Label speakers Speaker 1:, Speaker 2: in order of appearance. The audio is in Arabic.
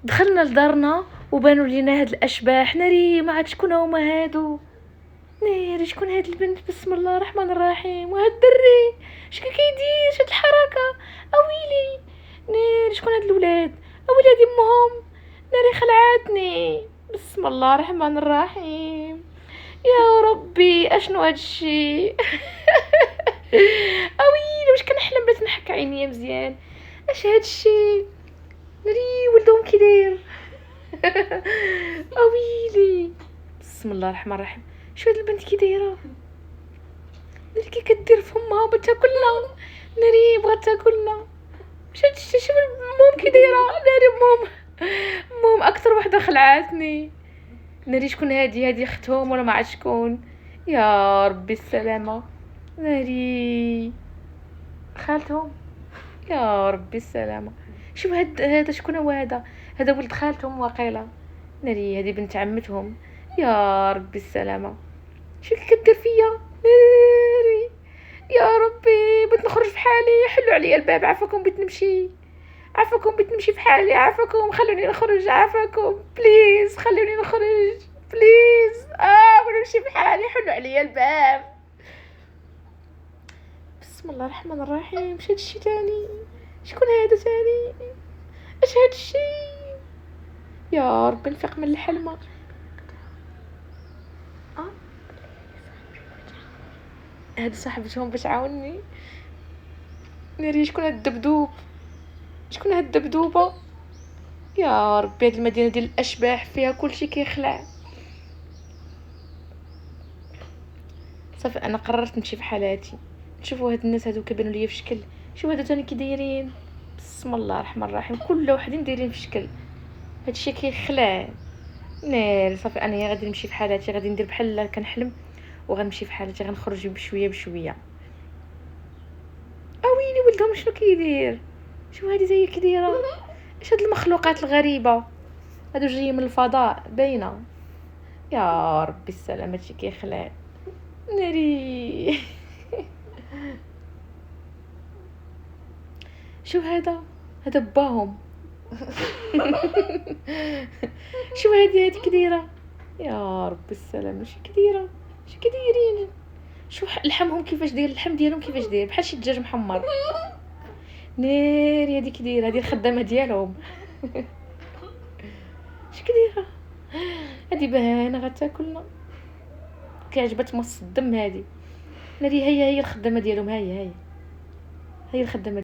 Speaker 1: دخلنا لدارنا وبانوا لينا هاد الاشباح. ناري ما عاد شكون هما هادو. ناري شكون هاد البنت؟ بسم الله الرحمن الرحيم. وهاد الدري شكون كيدير شاد الحركه؟ اويلي. ناري شكون هاد الولاد؟ اولاد امهم. ناري خلعتني. بسم الله الرحمن الرحيم. يا ربي اشنو هادشي؟ اويلي واش كنحلم بلا تنحك عينيا مزيان؟ اش هادشي؟ ناري ولدهم كي داير؟ اويلي. بسم الله الرحمن الرحيم. شو هاد البنت كي دايره؟ ناري كي كدير فمها بتاكلنا. ناري بغات تاكلنا. واش هادشي؟ شوف مام كي دايره. ناري مام اكثر وحده خلعاتني. ناري شكون هادي اختهم ولا ما عرفت شكون؟ يا ربي السلامه. ناري خالتهم. يا ربي السلامه. شوف هذا شكون هو؟ هذا ولد خالتهم واقيلا. ناري هذه بنت عمتهم. يا ربي السلامه. شو كدير فيا؟ ناري يا ربي بغيت نخرج في حالي. حلوا عليا الباب عافاكم بغيت نمشي. عافاكم بغيت نمشي في حالي. عافاكم خلوني نخرج. عافاكم بليز خلوني نخرج بليز. بغيت نمشي في حالي. حلوا عليا الباب. بسم الله الرحمن الرحيم. اش هادشي تاني؟ شكون هذا تاني؟ اش هادشي؟ يا ربي نفيق من الحلمه. هاد صاحبتهم باش تعاونني. ناري شكون هاد الدبدوب؟ شكون هاد الدبدوبه؟ يا ربي هاد المدينه ديال الاشباح فيها كلشي كيخلع. صافي انا قررت نمشي في حالاتي. شوفوا هاد الناس هادو كيبانوا ليا في شكل. شوف هادو تاني كي دايرين. بسم الله الرحمن الرحيم. كل وحدين دايرين في شكل. هادشي كيخلع. ناري صافي انا غادي نمشي في حالاتي. غادي ندير بحال كنحلم وغنمشي في حالتي. غنخرج بشويه بشويه. اويلي ولدهم شنو كيدير؟ شو هادي زي كي دايره؟ اش هاد المخلوقات الغريبه؟ هادو جايين من الفضاء باينه. يا ربي السلام. هادشي كيخلع. ناري. شو هذا باهم. شو هادي كي دايره؟ يا ربي السلام. شو كي دايره؟ شو كي دايرين؟ شو لحمهم كيفاش داير؟ اللحم ديالهم كيفاش داير؟ بحال شي دجاج محمر. ناري هادي كي دايره؟ هادي الخدامه ديالهم. شو كي دايره؟ هادي باهانه غتاكلنا. كيعجبها تمص الدم هادي. ناري هي الخدامه ديالهم. هي الخدامه